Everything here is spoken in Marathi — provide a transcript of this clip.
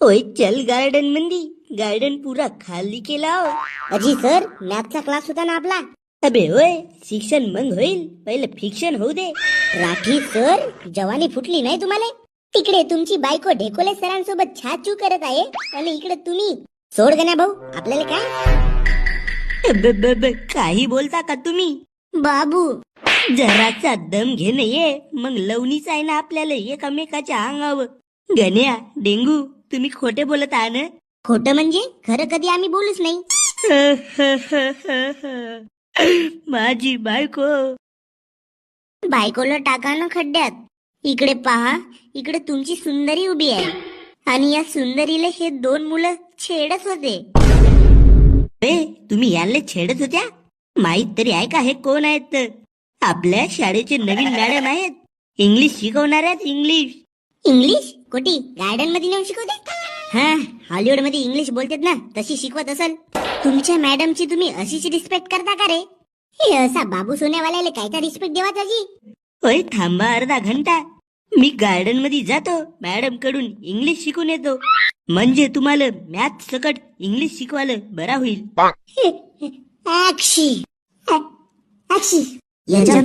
ओय चल गार्डन मंदी. गार्डन पुरा खाली केला हो. अजी सर मॅथचा क्लास होता ना आपला. अबे होय शिक्षण मग होईल, पहिले फिक्शन होऊ दे. राठी सर जवानी फुटली नाही तुम्हाला? तिकडे तुमची बायको ढेकोले सरांसोबत छाचू करत आहे आणि इकडे तुम्ही. सोड गण्या भाऊ, आपल्याला काय काही बोलता का तुम्ही? बाबू. जराचा दम घे ये, मग लवणीच आहे ना आपल्याला एकामेकाच्या अंगावर. गण्या डेंगू तुम्ही खोटे बोलत आहात ना? खोटं म्हणजे खरं कधी आम्ही बोलूच नाही. माझी बायको. बायकोला टाका ना खड्ड्यात. इकडे पहा, इकडे तुमची सुंदरी उभी आहे आणि या सुंदरीला हे दोन मुलं छेडत होते. तुम्ही यांना छेडत होत्या? माहित तरी आहे का हे कोण आहेत? आपल्या शाळेचे नवीन मॅडम आहेत, इंग्लिश शिकवणार आहेत. इंग्लिश इंग्लिश कोटी गार्डन मध्ये नेऊन शिकवते? हा, हॉलिवूड मध्ये इंग्लिश बोलतात ना, तशी शिकवत असल. तुमच्या मॅडमची तुम्ही अशीच रिस्पेक्ट करता का रे? हे असा बाबू सोन्यावाल्याला काय का रिस्पेक्ट देवाचा जी? होय थांबा अर्धा घंटा, मी गार्डन मध्ये जातो, मॅडम कडून इंग्लिश शिकून येतो. म्हणजे तुम्हाला मॅथ सकट इंग्लिश शिकवायला बरा होईल. ऍक्शी ऍक्शी याच्या